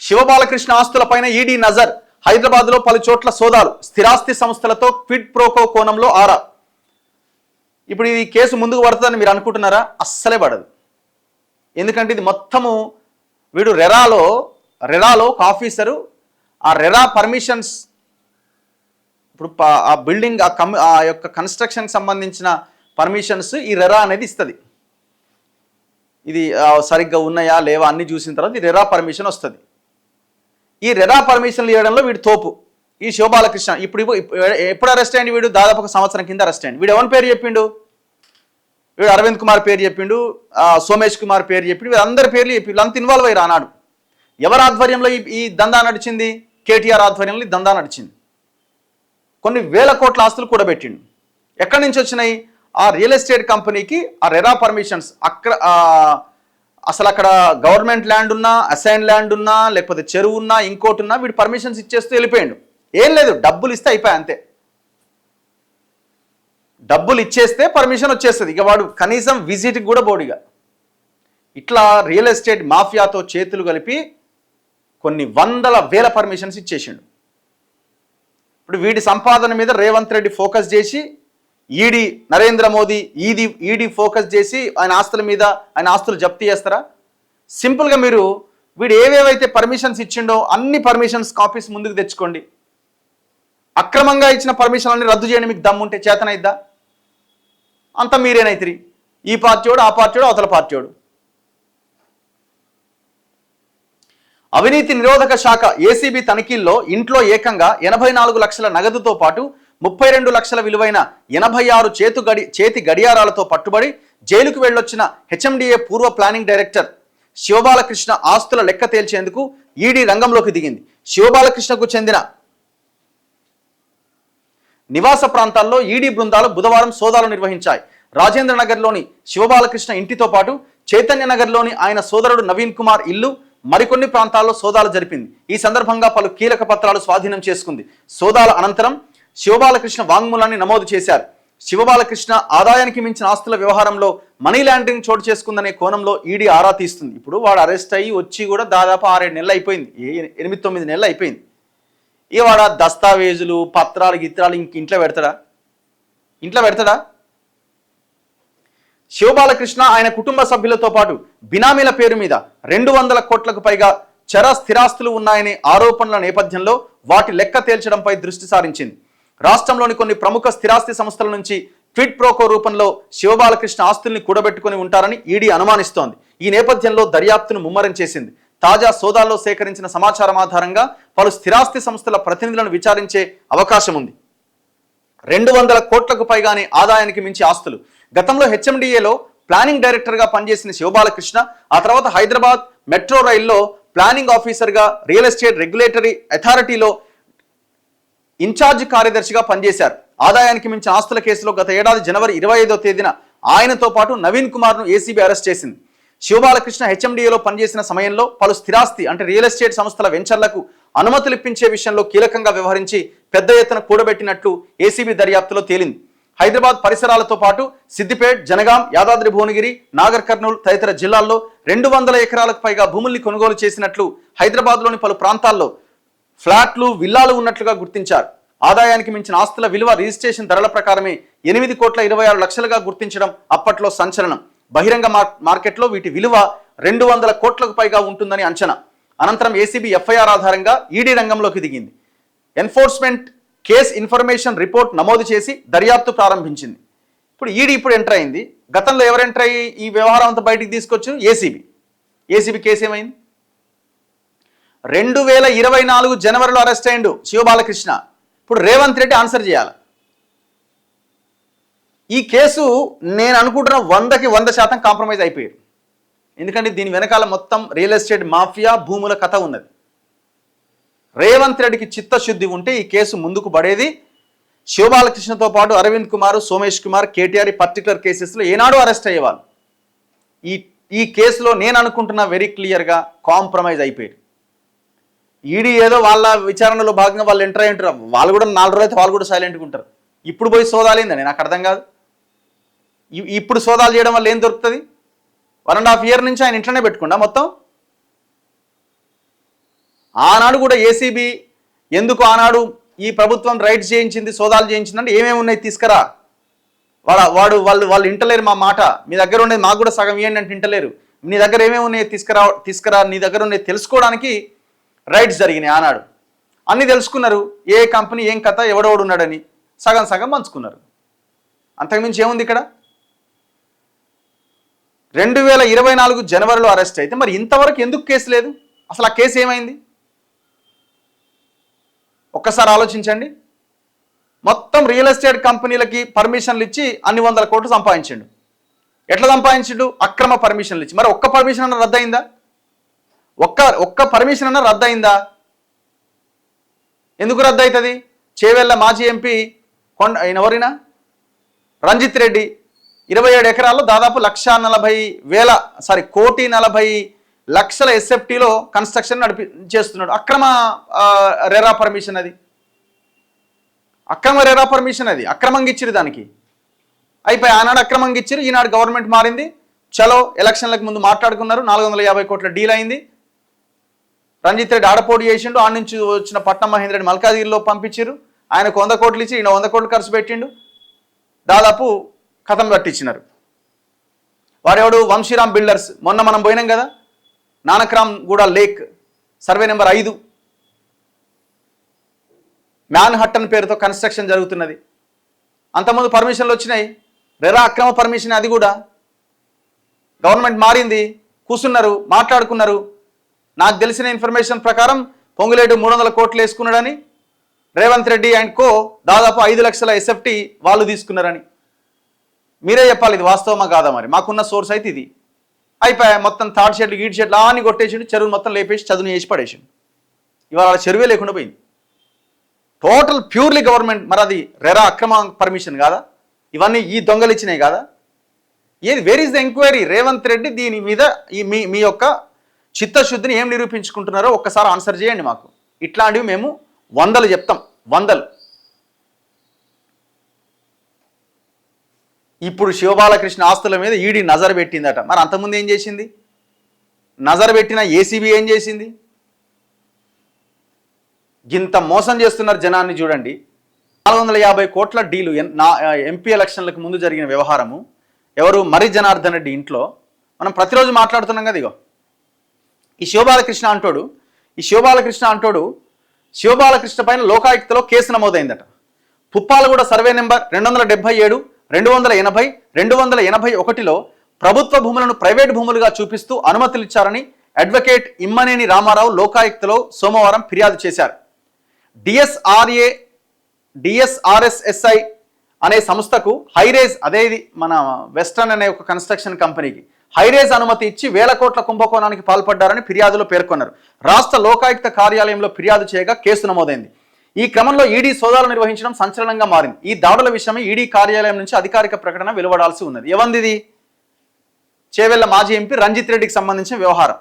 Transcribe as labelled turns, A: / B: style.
A: Shiva Balakrishna ఆస్తులపైన ED నజర్, హైదరాబాద్లో పలు చోట్ల సోదాలు, స్థిరాస్తి సంస్థలతో క్విడ్ ప్రోకో కోణంలో ఆరా. ఇప్పుడు ఈ కేసు ముందుకు పడుతుందని మీరు అనుకుంటున్నారా? అస్సలే పడదు. ఎందుకంటే ఇది మొత్తము వీడు రెరాలో ఒక ఆఫీసరు, ఆ రెరా పర్మిషన్స్, ఇప్పుడు ఆ బిల్డింగ్ ఆ యొక్క కన్స్ట్రక్షన్కి సంబంధించిన పర్మిషన్స్ ఈ రెరా అనేది ఇస్తుంది. ఇది సరిగ్గా ఉన్నాయా లేవా అన్ని చూసిన తర్వాత ఈ రెరా పర్మిషన్ వస్తుంది. ఈ రెరా పర్మిషన్లు ఇవ్వడంలో వీడు తోపు ఈ శివబాలకృష్ణ. ఎప్పుడు అరెస్ట్ అయ్యింది వీడు? దాదాపు ఒక సంవత్సరం కింద అరెస్ట్ అయ్యింది. వీడు ఎవరి పేరు చెప్పిండు? వీడు అరవింద్ కుమార్ పేరు చెప్పిండు, సోమేష్ కుమార్ పేరు చెప్పిండు, వీళ్ళందరి పేర్లు చెప్పి వీళ్ళంతా ఇన్వాల్వ్ అయ్యారు ఆనాడు. ఎవరి ఆధ్వర్యంలో ఈ దందా నడిచింది? కేటీఆర్ ఆధ్వర్యంలో ఈ దందా నడిచింది. కొన్ని వేల కోట్ల ఆస్తులు కూడబెట్టిండు. ఎక్కడి నుంచి వచ్చినాయి? ఆ రియల్ ఎస్టేట్ కంపెనీకి ఆ రెరా పర్మిషన్స్. అసలు అక్కడ గవర్నమెంట్ ల్యాండ్ ఉన్నా, అసైన్ ల్యాండ్ ఉన్నా, లేకపోతే చెరువు ఉన్నా, ఇంకోటి ఉన్నా, వీడు పర్మిషన్స్ ఇచ్చేస్తూ వెళ్ళిపోయాడు. ఏం లేదు, డబ్బులు ఇస్తే అయిపోయా అంతే. డబ్బులు ఇచ్చేస్తే పర్మిషన్ వచ్చేస్తుంది. ఇక వాడు కనీసం విజిట్కి కూడా బోడిగా. ఇట్లా రియల్ ఎస్టేట్ మాఫియాతో చేతులు కలిపి కొన్ని వందల వేల పర్మిషన్స్ ఇచ్చేసిండు. ఇప్పుడు వీడి సంపాదన మీద రేవంత్ రెడ్డి ఫోకస్ చేసి, ED Narendra Modi ED focus చేసి ఆయన ఆస్తుల మీద ఆయన ఆస్తులు జప్తీ చేస్తారా? సింపుల్గా మీరు వీడు ఏవేవైతే పర్మిషన్స్ ఇచ్చిండో అన్ని పర్మిషన్స్ కాపీస్ ముందుకు తెచ్చుకోండి. అక్రమంగా ఇచ్చిన పర్మిషన్లని రద్దు చేయడం మీకు దమ్ముంటే చేతనైద్దా? అంత మీరేనైతిరి. ఈ పార్టీవాడు, ఆ పార్టీవాడు, అవతల పార్టీవాడు. అవినీతి నిరోధక శాఖ ఏసీబీ తనిఖీల్లో ఇంట్లో ఏకంగా 84 లక్షల నగదుతో పాటు 32 లక్షల విలువైన 86 చేతి గడియారాలతో పట్టుబడి జైలుకు వెళ్లొచ్చిన హెచ్ఎండిఏ పూర్వ ప్లానింగ్ డైరెక్టర్ శివబాలకృష్ణ ఆస్తుల లెక్క తేల్చేందుకు ఈడీ రంగంలోకి దిగింది. శివబాలకృష్ణకు చెందిన నివాస ప్రాంతాల్లో ఈడీ బృందాలు బుధవారం సోదాలు నిర్వహించాయి. రాజేంద్ర నగర్లోని శివబాలకృష్ణ ఇంటితో పాటు చైతన్య నగర్లోని ఆయన సోదరుడు నవీన్ కుమార్ ఇల్లు, మరికొన్ని ప్రాంతాల్లో సోదాలు జరిపింది. ఈ సందర్భంగా పలు కీలక పత్రాలు స్వాధీనం చేసుకుంది. సోదాల అనంతరం శివబాలకృష్ణ వాంగ్మూలాన్ని నమోదు చేశారు. శివబాలకృష్ణ ఆదాయానికి మించిన ఆస్తుల వ్యవహారంలో మనీ లాండరింగ్ చోటు చేసుకుందనే కోణంలో ఈడీ ఆరా తీస్తుంది. ఇప్పుడు వాడు అరెస్ట్ అయ్యి వచ్చి కూడా దాదాపు 6-7 నెలలు అయిపోయింది, 8-9 నెలలు అయిపోయింది. ఇక వాడు ఆ దస్తావేజులు, పత్రాలు, గిత్రాలు ఇంట్లో పెడతాడా? శివబాలకృష్ణ ఆయన కుటుంబ సభ్యులతో పాటు బినామీల పేరు మీద 200 కోట్లకు పైగా చర స్థిరాస్తులు ఉన్నాయనే ఆరోపణల నేపథ్యంలో వాటి లెక్క తేల్చడంపై దృష్టి సారించింది. రాష్ట్రంలోని కొన్ని ప్రముఖ స్థిరాస్తి సంస్థల నుంచి క్విడ్ ప్రోకో రూపంలో శివబాలకృష్ణ ఆస్తుల్ని కూడబెట్టుకుని ఉంటారని ఈడీ అనుమానిస్తోంది. ఈ నేపథ్యంలో దర్యాప్తును ముమ్మరం చేసింది. తాజా సోదాల్లో సేకరించిన సమాచారం ఆధారంగా పలు స్థిరాస్తి సంస్థల ప్రతినిధులను విచారించే అవకాశం ఉంది. 200 కోట్లకు పైగానే ఆదాయానికి మించి ఆస్తులు. గతంలో హెచ్ఎండిఏలో ప్లానింగ్ డైరెక్టర్గా పనిచేసిన శివబాలకృష్ణ ఆ తర్వాత హైదరాబాద్ మెట్రో రైల్లో ప్లానింగ్ ఆఫీసర్గా, రియల్ ఎస్టేట్ రెగ్యులేటరీ అథారిటీలో ఇన్ఛార్జ్ కార్యదర్శిగా పనిచేశారు. ఆదాయానికి మించిన ఆస్తుల కేసులో గత ఏడాది జనవరి 25వ తేదీన ఆయనతో పాటు నవీన్ కుమార్ను ఏసీబీ అరెస్ట్ చేసింది. శివబాలకృష్ణ హెచ్ఎండిఏలో పనిచేసిన సమయంలో పలు స్థిరాస్తి అంటే రియల్ ఎస్టేట్ సంస్థల వెంచర్లకు అనుమతులు ఇప్పించే విషయంలో కీలకంగా వ్యవహరించి పెద్ద ఎత్తున కూడబెట్టినట్లు ఏసీబీ దర్యాప్తులో తేలింది. హైదరాబాద్ పరిసరాలతో పాటు సిద్దిపేట్, జనగాం, యాదాద్రి భువనగిరి, నాగర్ కర్నూలు తదితర జిల్లాల్లో 200 ఎకరాలకు పైగా భూముల్ని కొనుగోలు చేసినట్లు, హైదరాబాద్లోని పలు ప్రాంతాల్లో ఫ్లాట్లు, విల్లాలు ఉన్నట్లుగా గుర్తించారు. ఆదాయానికి మించిన ఆస్తుల విలువ రిజిస్ట్రేషన్ ధరల ప్రకారమే 8,26 లక్షలుగా గుర్తించడం అప్పట్లో సంచలనం. బహిరంగ మార్కెట్లో వీటి విలువ 200 కోట్లకు పైగా ఉంటుందని అంచనా. అనంతరం ఏసీబీ ఎఫ్ఐఆర్ ఆధారంగా ఈడీ రంగంలోకి దిగింది. ఎన్ఫోర్స్మెంట్ కేస్ ఇన్ఫర్మేషన్ రిపోర్ట్ నమోదు చేసి దర్యాప్తు ప్రారంభించింది. ఇప్పుడు ఈడీ ఎంటర్ అయింది. గతంలో ఎవరు ఎంటర్ అయ్యి ఈ వ్యవహారం అంతా బయటికి తీసుకొచ్చు? ఏసీబీ కేసు ఏమైంది? 2024 జనవరిలో అరెస్ట్ అయ్యిండు శివబాలకృష్ణ. ఇప్పుడు రేవంత్ రెడ్డి ఆన్సర్ చేయాలి. ఈ కేసు నేను అనుకుంటున్న 100కి 100% కాంప్రమైజ్ అయిపోయారు. ఎందుకంటే దీని వెనకాల మొత్తం రియల్ ఎస్టేట్ మాఫియా, భూముల కథ ఉన్నది. రేవంత్ రెడ్డికి చిత్తశుద్ధి ఉంటే ఈ కేసు ముందుకు పడేది. శివబాలకృష్ణతో పాటు అరవింద్ కుమార్, సోమేష్ కుమార్, కేటీఆర్ పర్టికులర్ కేసెస్లో ఏనాడు అరెస్ట్ అయ్యేవాళ్ళు. ఈ కేసులో నేను అనుకుంటున్న వెరీ క్లియర్గా కాంప్రమైజ్ అయిపోయారు. ఈడీ ఏదో వాళ్ళ విచారణలో భాగంగా వాళ్ళు ఎంటర్ అయి ఉంటారు. వాళ్ళు కూడా 4 రోజులు అయితే వాళ్ళు కూడా సైలెంట్గా ఉంటారు. ఇప్పుడు పోయి సోదాలేందని నాకు అర్థం కాదు. ఇప్పుడు సోదాలు చేయడం వల్ల ఏం దొరుకుతుంది? 1.5 year నుంచి ఆయన ఇంట్లోనే పెట్టుకుండా మొత్తం ఆనాడు కూడా ఏసీబీ ఎందుకు ఆనాడు ఈ ప్రభుత్వం రైడ్స్ చేయించింది, సోదాలు చేయించిందంటే ఏమేమి ఉన్నాయి తీసుకురా. వాళ్ళు ఇంటలేరు మా మాట. మీ దగ్గర ఉండేది మాకు కూడా సగం ఇవ్వండి అంటే ఇంటలేరు. నీ దగ్గర ఏమేమి ఉన్నాయో తీసుకురా, నీ దగ్గర ఉన్నాయి తెలుసుకోవడానికి రైడ్స్ జరిగినాయి ఆనాడు. అన్నీ తెలుసుకున్నారు, ఏ కంపెనీ ఏం కథ ఎవడెవడు ఉన్నాడని సగం సగం పంచుకున్నారు. అంతకుమించి ఏముంది ఇక్కడ? 2024 జనవరిలో అరెస్ట్ అయితే మరి ఇంతవరకు ఎందుకు కేసు లేదు? అసలు ఆ కేసు ఏమైంది ఒక్కసారి ఆలోచించండి. మొత్తం రియల్ ఎస్టేట్ కంపెనీలకి పర్మిషన్లు ఇచ్చి అన్ని వందల కోట్లు సంపాదించిండు. ఎట్లా సంపాదించిండు? అక్రమ పర్మిషన్లు ఇచ్చి. మరి ఒక్క పర్మిషన్ అన్న రద్దయిందా? ఒక్క పర్మిషన్ అన్న రద్దయిందా? ఎందుకు రద్దు అవుతుంది? చేవెళ్ళ మాజీ ఎంపీ ఎవరైనా రంజిత్ రెడ్డి 27 ఎకరాల్లో దాదాపు 1,40,000 ఎస్ఎఫ్టీలో కన్స్ట్రక్షన్ చేస్తున్నాడు. అక్రమ రెరా పర్మిషన్ అది. అక్రమంగా ఇచ్చిరు దానికి. అయిపోయి ఆనాడు అక్రమంగా ఇచ్చిరు, ఈనాడు గవర్నమెంట్ మారింది. చలో ఎలక్షన్లకు ముందు మాట్లాడుకున్నారు, 450 కోట్ల డీల్ అయింది. రంజిత్ రెడ్డి ఆడపోటీ చేసిండు, ఆడ నుంచి వచ్చిన పట్నం మహేందర్ రెడ్డి మల్కాజిగిరిలో పంపించారు. ఆయనకు 100 కోట్లు ఇచ్చి ఈయన 100 కోట్లు ఖర్చు పెట్టిండు. దాదాపు కథం కట్టించినారు. వాడెవడు? వంశీరామ్ బిల్డర్స్. మొన్న మనం పోయినాం కదా, నానక్రామ్ గూడ lake survey number 5 man Hutton పేరుతో కన్స్ట్రక్షన్ జరుగుతున్నది. అంతకుముందు పర్మిషన్లు వచ్చినాయి, రెరా అక్రమ పర్మిషన్. అది కూడా గవర్నమెంట్ మారింది, కూర్చున్నారు, మాట్లాడుకున్నారు. నాకు తెలిసిన ఇన్ఫర్మేషన్ ప్రకారం పొంగులేడు 300 కోట్లు వేసుకున్నాడని, రేవంత్ రెడ్డి అండ్ కో దాదాపు 5 లక్షల ఎస్ఎఫ్టీ వాళ్ళు తీసుకున్నారని. మీరే చెప్పాలి ఇది వాస్తవమా కాదా? మరి మాకున్న సోర్స్ అయితే ఇది. అయిపోయా మొత్తం థర్డ్ షెడ్లు గీడ్ షెడ్లు అన్ని కొట్టేసిండు, చెరువులు మొత్తం లేపేసి చదువుని వేసి పడేసిండు. ఇవాళ చెరువే లేకుండా పోయింది. Total purely government. మరి అది రెరా అక్రమ పర్మిషన్ కాదా? ఇవన్నీ ఈ దొంగలు ఇచ్చినాయి కాదా? ఏది? Where is the enquiry? Revanth Reddy దీని మీద మీ యొక్క చిత్తశుద్ధిని ఏం నిరూపించుకుంటున్నారో ఒక్కసారి ఆన్సర్ చేయండి మాకు. ఇట్లాంటివి మేము 100 చెప్తాం, 100. ఇప్పుడు శివబాలకృష్ణ ఆస్తుల మీద ఈడీ నజర్ పెట్టిందట. మరి అంతకుముందు ఏం చేసింది? నజర్ పెట్టిన ఏసీబీ ఏం చేసింది? ఇంత మోసం చేస్తున్నారు జనాన్ని చూడండి. 450 కోట్ల డీలు ఎంపీ ఎలక్షన్లకు ముందు జరిగిన వ్యవహారము. ఎవరు? మరి జనార్దన్ రెడ్డి ఇంట్లో. మనం ప్రతిరోజు మాట్లాడుతున్నాం కదా. ఇగో ఈ శివబాలకృష్ణ అంటోడు శివబాలకృష్ణ పైన లోకాయుక్తలో కేసు నమోదైందట. పుప్పాలగూడ సర్వే నెంబర్ 277, 280, 281లో ప్రభుత్వ భూములను ప్రైవేట్ భూములుగా చూపిస్తూ అనుమతులు ఇచ్చారని అడ్వకేట్ ఇమ్మనేని రామారావు లోకాయుక్తలో సోమవారం ఫిర్యాదు చేశారు. డిఎస్ఆర్ఎస్ఎస్ఐ అనే సంస్థకు హైరేజ్, అదే ఇది మన వెస్టర్న్ అనే ఒక కన్స్ట్రక్షన్ కంపెనీకి హైరేజ్ అనుమతి ఇచ్చి 1,000 కోట్ల కుంభకోణానికి పాల్పడ్డారని ఫిర్యాదులో పేర్కొన్నారు. రాష్ట్ర లోకాయుక్త కార్యాలయంలో ఫిర్యాదు చేయగా కేసు నమోదైంది. ఈ క్రమంలో ఈడీ సోదాలు నిర్వహించడం సంచలనంగా మారింది. ఈ దాడుల విషయమై ఈడీ కార్యాలయం నుంచి అధికారిక ప్రకటన వెలువడాల్సి ఉన్నది. ఎవందిది? చేవెళ్ల మాజీ ఎంపీ రంజిత్ రెడ్డికి సంబంధించిన వ్యవహారం.